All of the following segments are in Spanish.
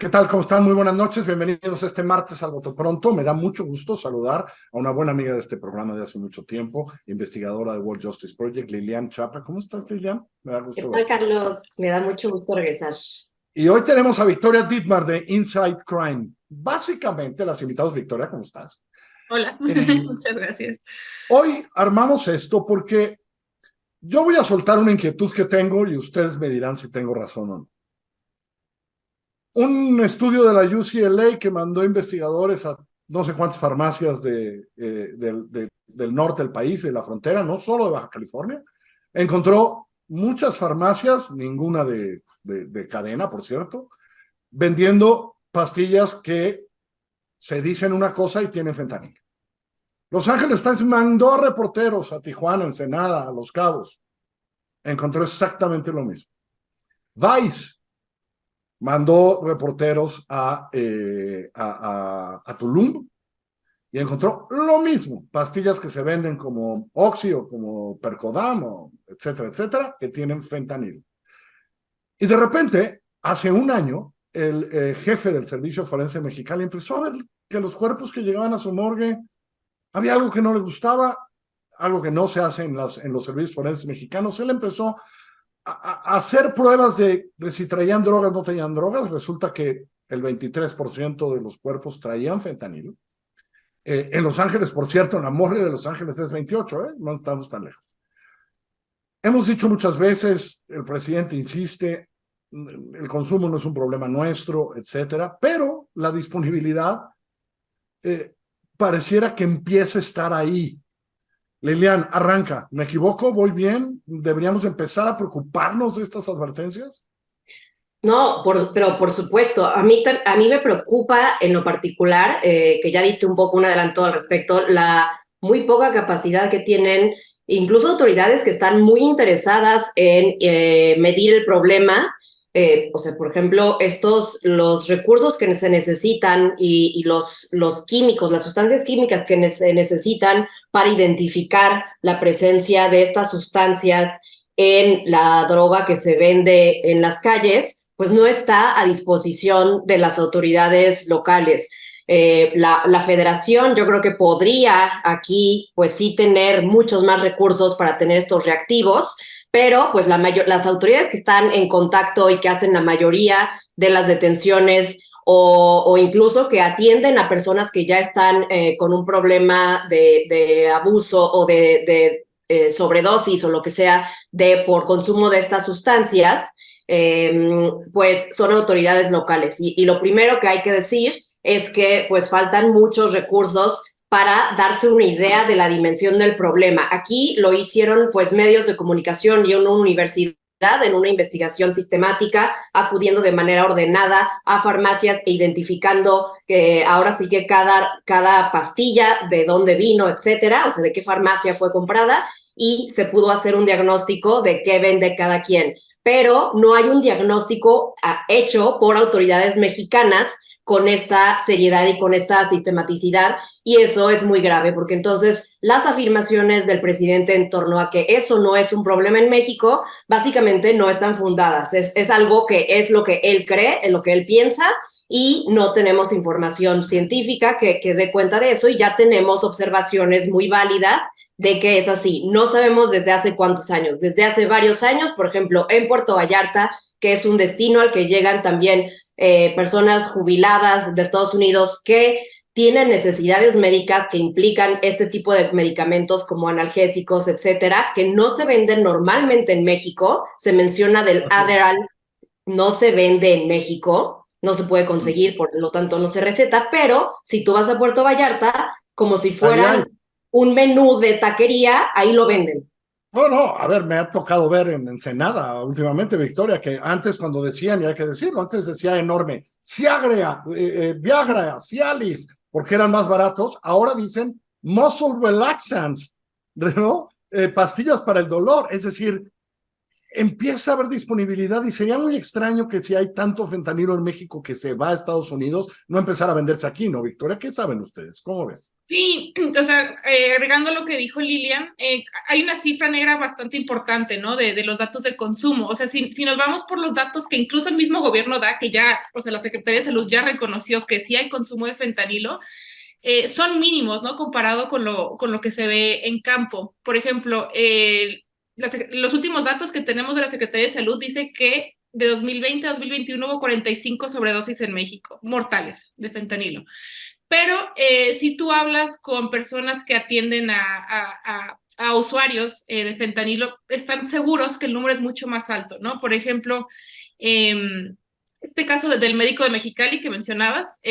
¿Qué tal? ¿Cómo están? Muy buenas noches. Bienvenidos este martes al Bote Pronto. Me da mucho gusto saludar a una buena amiga de este programa de hace mucho tiempo, investigadora de World Justice Project, Lilian Chapa. ¿Cómo estás, Lilian? Me da ¿Qué gusto tal, verte. Carlos? Me da mucho gusto regresar. Y hoy tenemos a Victoria Dittmar de Inside Crime. Básicamente, las invitados, Victoria, ¿cómo estás? Hola, Eh, muchas gracias. Hoy armamos esto porque yo voy a soltar una inquietud que tengo y ustedes me dirán si tengo razón o no. Un estudio de la UCLA que mandó investigadores a no sé cuántas farmacias del norte del país, de la frontera, no solo de Baja California, encontró muchas farmacias, ninguna de cadena, por cierto, vendiendo pastillas que se dicen una cosa y tienen fentanilo. Los Ángeles Times mandó a reporteros a Tijuana, Ensenada, a Los Cabos. Encontró exactamente lo mismo. Vice mandó reporteros a Tulum y encontró lo mismo, pastillas que se venden como Oxy como Percodam, etcétera, etcétera, que tienen fentanilo. Y de repente, hace un año, el jefe del Servicio Forense Mexicano empezó a ver que los cuerpos que llegaban a su morgue, había algo que no le gustaba, algo que no se hace en los servicios forenses mexicanos. Él empezó a hacer pruebas de si traían drogas, no traían drogas. Resulta que el 23% de los cuerpos traían fentanilo. En Los Ángeles, por cierto, en la morgue de Los Ángeles es 28, no estamos tan lejos. Hemos dicho muchas veces, el presidente insiste, el consumo no es un problema nuestro, etcétera, pero la disponibilidad eh, pareciera que empieza a estar ahí. Lilian, arranca. ¿Me equivoco? ¿Voy bien? ¿Deberíamos empezar a preocuparnos de estas advertencias? No, pero por supuesto, a mí me preocupa en lo particular, que ya diste un poco un adelanto al respecto, la muy poca capacidad que tienen incluso autoridades que están muy interesadas en medir el problema. O sea, por ejemplo, los recursos que se necesitan y los químicos, las sustancias químicas que se necesitan para identificar la presencia de estas sustancias en la droga que se vende en las calles, pues no está a disposición de las autoridades locales. La federación yo creo que podría aquí pues sí tener muchos más recursos para tener estos reactivos, pero pues las autoridades que están en contacto y que hacen la mayoría de las detenciones o incluso que atienden a personas que ya están con un problema de abuso o sobredosis o lo que sea por consumo de estas sustancias, pues son autoridades locales. Y lo primero que hay que decir es que pues faltan muchos recursos para darse una idea de la dimensión del problema. Aquí lo hicieron pues medios de comunicación y una universidad en una investigación sistemática, acudiendo de manera ordenada a farmacias e identificando ahora sí que cada pastilla, de dónde vino, etcétera, o sea, de qué farmacia fue comprada, y se pudo hacer un diagnóstico de qué vende cada quien. Pero no hay un diagnóstico hecho por autoridades mexicanas con esta seriedad y con esta sistematicidad, y eso es muy grave, porque entonces las afirmaciones del presidente en torno a que eso no es un problema en México, básicamente no están fundadas. Es algo que es lo que él cree, es lo que él piensa, y no tenemos información científica que dé cuenta de eso, y ya tenemos observaciones muy válidas de que es así. No sabemos desde hace cuántos años, desde hace varios años, por ejemplo, en Puerto Vallarta, que es un destino al que llegan también personas jubiladas de Estados Unidos que tienen necesidades médicas que implican este tipo de medicamentos como analgésicos, etcétera, que no se venden normalmente en México. Se menciona del Adderall, no se vende en México, no se puede conseguir, por lo tanto no se receta, pero si tú vas a Puerto Vallarta, como si Ahí hay. fueran un menú de taquería, ahí lo venden. No, no, a ver, me ha tocado ver en Ensenada últimamente, Victoria, que antes cuando decían, y hay que decirlo, antes decía enorme, Ciagra, Viagra, Cialis, porque eran más baratos, ahora dicen muscle relaxants, ¿no? Pastillas para el dolor, es decir, empieza a haber disponibilidad y sería muy extraño que si hay tanto fentanilo en México que se va a Estados Unidos, no empezar a venderse aquí, ¿no, Victoria? ¿Qué saben ustedes? ¿Cómo ves? Sí, o sea, agregando lo que dijo Lilian, hay una cifra negra bastante importante, ¿no? De los datos de consumo. O sea, si nos vamos por los datos que incluso el mismo gobierno da, que ya, o sea, la Secretaría de Salud ya reconoció que sí hay consumo de fentanilo, son mínimos, ¿no? Comparado con lo que se ve en campo. Por ejemplo, los últimos datos que tenemos de la Secretaría de Salud dice que de 2020 a 2021 hubo 45 sobredosis en México, mortales de fentanilo. Pero si tú hablas con personas que atienden a usuarios de fentanilo, están seguros que el número es mucho más alto, ¿no? Por ejemplo, eh, este caso del médico de Mexicali que mencionabas,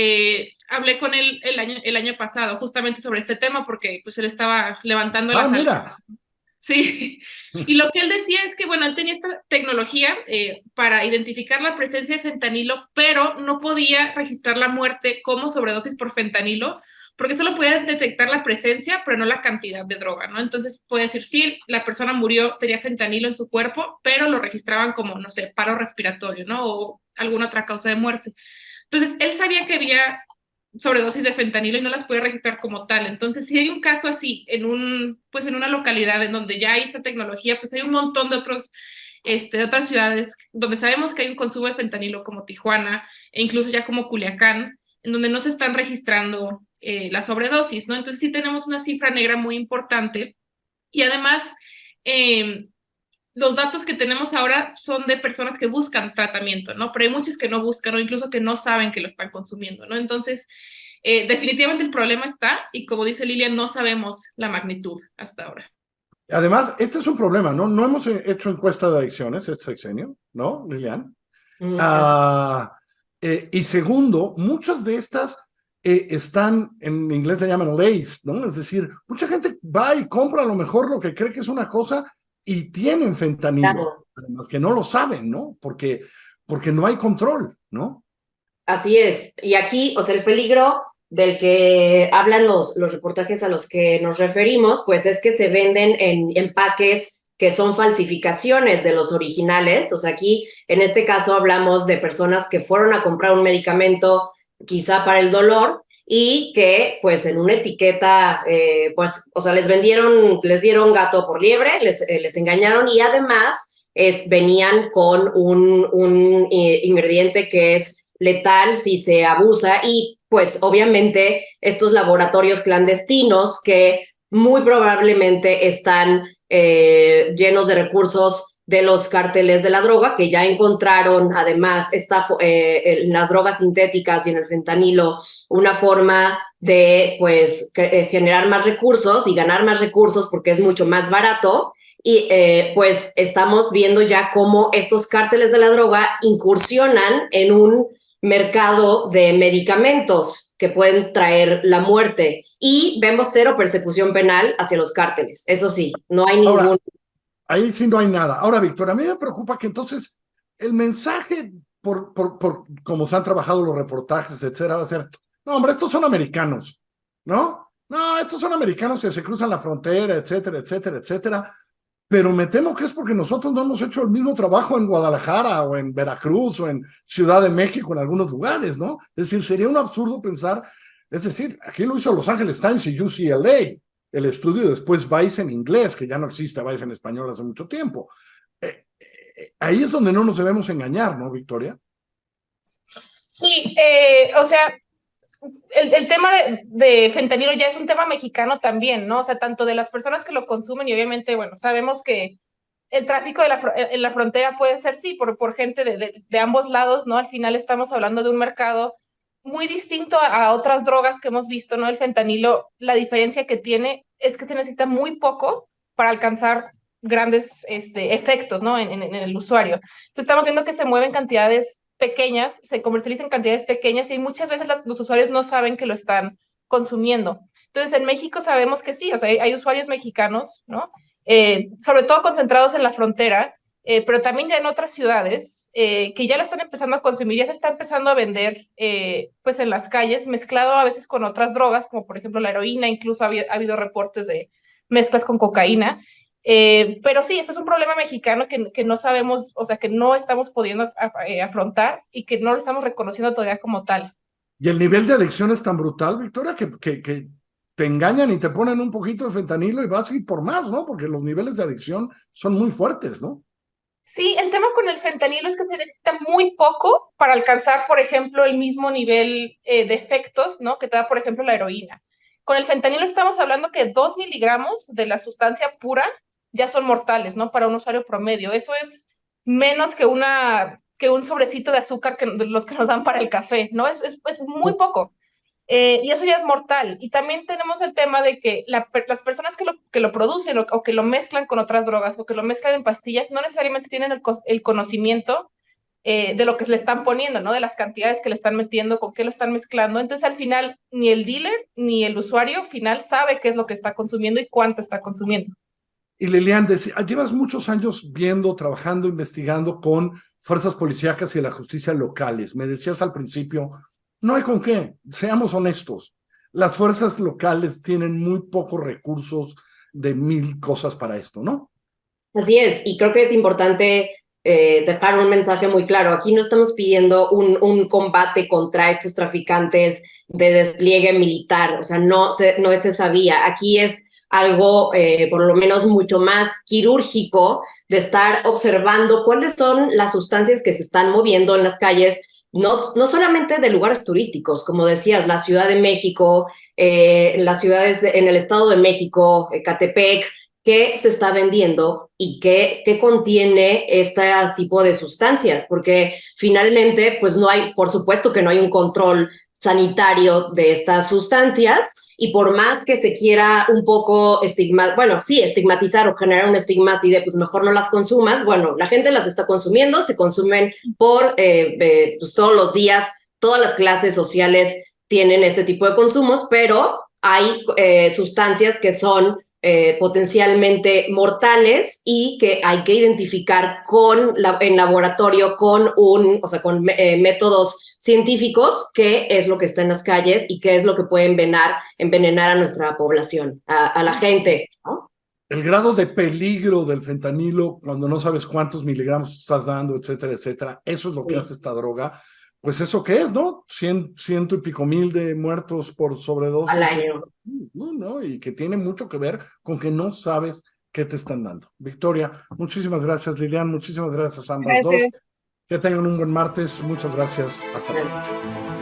hablé con él el año pasado justamente sobre este tema porque pues él estaba levantando Ah, las alertas. mira. Sí, y lo que él decía es que, bueno, él tenía esta tecnología para identificar la presencia de fentanilo, pero no podía registrar la muerte como sobredosis por fentanilo, porque solo podía detectar la presencia, pero no la cantidad de droga, ¿no? Entonces puede decir, sí, la persona murió, tenía fentanilo en su cuerpo, pero lo registraban como, no sé, paro respiratorio, ¿no? O alguna otra causa de muerte. Entonces, él sabía que había sobredosis de fentanilo y no las puede registrar como tal. Entonces, si hay un caso así pues en una localidad en donde ya hay esta tecnología, pues hay un montón de de otras ciudades donde sabemos que hay un consumo de fentanilo como Tijuana e incluso ya como Culiacán, en donde no se están registrando la sobredosis, ¿no? Entonces sí tenemos una cifra negra muy importante y además eh, los datos que tenemos ahora son de personas que buscan tratamiento, ¿no? Pero hay muchos que no buscan o incluso que no saben que lo están consumiendo, ¿no? Entonces, definitivamente el problema está y como dice Lilian, no sabemos la magnitud hasta ahora. Además, este es un problema, ¿no? No hemos hecho encuesta de adicciones este sexenio, ¿no, Lilian? Así. Ah, y segundo, muchas de estas están, en inglés le llaman laced, ¿no? Es decir, mucha gente va y compra a lo mejor lo que cree que es una cosa y tienen fentanilo, Claro. además que no lo saben, ¿no? Porque no hay control, ¿no? Así es. Y aquí, o sea, el peligro del que hablan los reportajes a los que nos referimos, pues es que se venden en empaques que son falsificaciones de los originales. O sea, aquí, en este caso, hablamos de personas que fueron a comprar un medicamento quizá para el dolor y que, pues, en una etiqueta, pues, o sea, les dieron gato por liebre, les engañaron y además venían con un ingrediente que es letal si se abusa y pues obviamente estos laboratorios clandestinos que muy probablemente están llenos de recursos de los cárteles de la droga que ya encontraron además en las drogas sintéticas y en el fentanilo una forma de pues generar más recursos y ganar más recursos porque es mucho más barato y pues estamos viendo ya cómo estos cárteles de la droga incursionan en un mercado de medicamentos que pueden traer la muerte y vemos cero persecución penal hacia los cárteles. Eso sí, no hay ningún... Ahora, ahí sí no hay nada. Ahora, Víctor, a mí me preocupa que entonces el mensaje, por cómo se han trabajado los reportajes, etcétera, va a ser, no, hombre, estos son americanos, ¿no? No, estos son americanos que se cruzan la frontera, etcétera, etcétera, etcétera. Pero me temo que es porque nosotros no hemos hecho el mismo trabajo en Guadalajara o en Veracruz o en Ciudad de México, en algunos lugares, ¿no? Es decir, sería un absurdo pensar, es decir, aquí lo hizo Los Angeles Times y UCLA, el estudio después Vice en inglés, que ya no existe Vice en español hace mucho tiempo. Ahí es donde no nos debemos engañar, ¿no, Victoria? Sí, o sea, el tema de fentanilo ya es un tema mexicano también, ¿no? O sea, tanto de las personas que lo consumen y obviamente, bueno, sabemos que el tráfico en la frontera puede ser, sí, por gente de ambos lados, ¿no? Al final estamos hablando de un mercado muy distinto a otras drogas que hemos visto, ¿no? El fentanilo, la diferencia que tiene es que se necesita muy poco para alcanzar grandes efectos, ¿no? En el usuario. Entonces estamos viendo que se mueven cantidades pequeñas, se comercializa en cantidades pequeñas y muchas veces los usuarios no saben que lo están consumiendo. Entonces en México sabemos que sí, o sea, hay usuarios mexicanos, ¿no? Sobre todo concentrados en la frontera, pero también ya en otras ciudades que ya lo están empezando a consumir, ya se está empezando a vender pues en las calles, mezclado a veces con otras drogas, como por ejemplo la heroína, incluso ha habido reportes de mezclas con cocaína. Pero sí, esto es un problema mexicano que no sabemos, o sea, que no estamos pudiendo afrontar y que no lo estamos reconociendo todavía como tal. Y el nivel de adicción es tan brutal, Victoria, que te engañan y te ponen un poquito de fentanilo y vas a ir por más, ¿no? Porque los niveles de adicción son muy fuertes, ¿no? Sí, el tema con el fentanilo es que se necesita muy poco para alcanzar, por ejemplo, el mismo nivel de efectos, ¿no? Que te da, por ejemplo, la heroína. Con el fentanilo estamos hablando que 2 miligramos de la sustancia pura ya son mortales, ¿no? Para un usuario promedio. Eso es menos que un sobrecito de azúcar que los que nos dan para el café, ¿no? Es muy poco. Y eso ya es mortal. Y también tenemos el tema de que las personas que lo producen o que lo mezclan con otras drogas o que lo mezclan en pastillas no necesariamente tienen el conocimiento de lo que le están poniendo, ¿no? De las cantidades que le están metiendo, con qué lo están mezclando. Entonces, al final, ni el dealer ni el usuario final sabe qué es lo que está consumiendo y cuánto está consumiendo. Y Lilian, llevas muchos años viendo, trabajando, investigando con fuerzas policíacas y la justicia locales. Me decías al principio, no hay con qué, seamos honestos. Las fuerzas locales tienen muy pocos recursos de mil cosas para esto, ¿no? Así es, y creo que es importante dejar un mensaje muy claro. Aquí no estamos pidiendo un combate contra estos traficantes de despliegue militar, o sea, no es esa vía. Aquí es algo, por lo menos, mucho más quirúrgico de estar observando cuáles son las sustancias que se están moviendo en las calles, no solamente de lugares turísticos, como decías, la Ciudad de México, las ciudades en el Estado de México, Ecatepec, qué se está vendiendo y qué contiene este tipo de sustancias, porque finalmente, pues no hay, por supuesto que no hay un control sanitario de estas sustancias, y por más que se quiera un poco estigmatizar o generar un estigma así de pues mejor no las consumas, bueno, la gente las está consumiendo, se consumen por pues todos los días, todas las clases sociales tienen este tipo de consumos, pero hay sustancias que son potencialmente mortales y que hay que identificar en laboratorio con métodos científicos qué es lo que está en las calles y qué es lo que puede envenenar a nuestra población, a la gente, ¿no? El grado de peligro del fentanilo cuando no sabes cuántos miligramos estás dando, etcétera, etcétera, eso es lo que hace esta droga. Pues eso qué es, ¿no? Ciento y pico mil de muertos por sobredosis. Al año. No, y que tiene mucho que ver con que no sabes qué te están dando. Victoria, muchísimas gracias, Lilian, muchísimas gracias a ambas dos. Que tengan un buen martes. Muchas gracias. Hasta luego.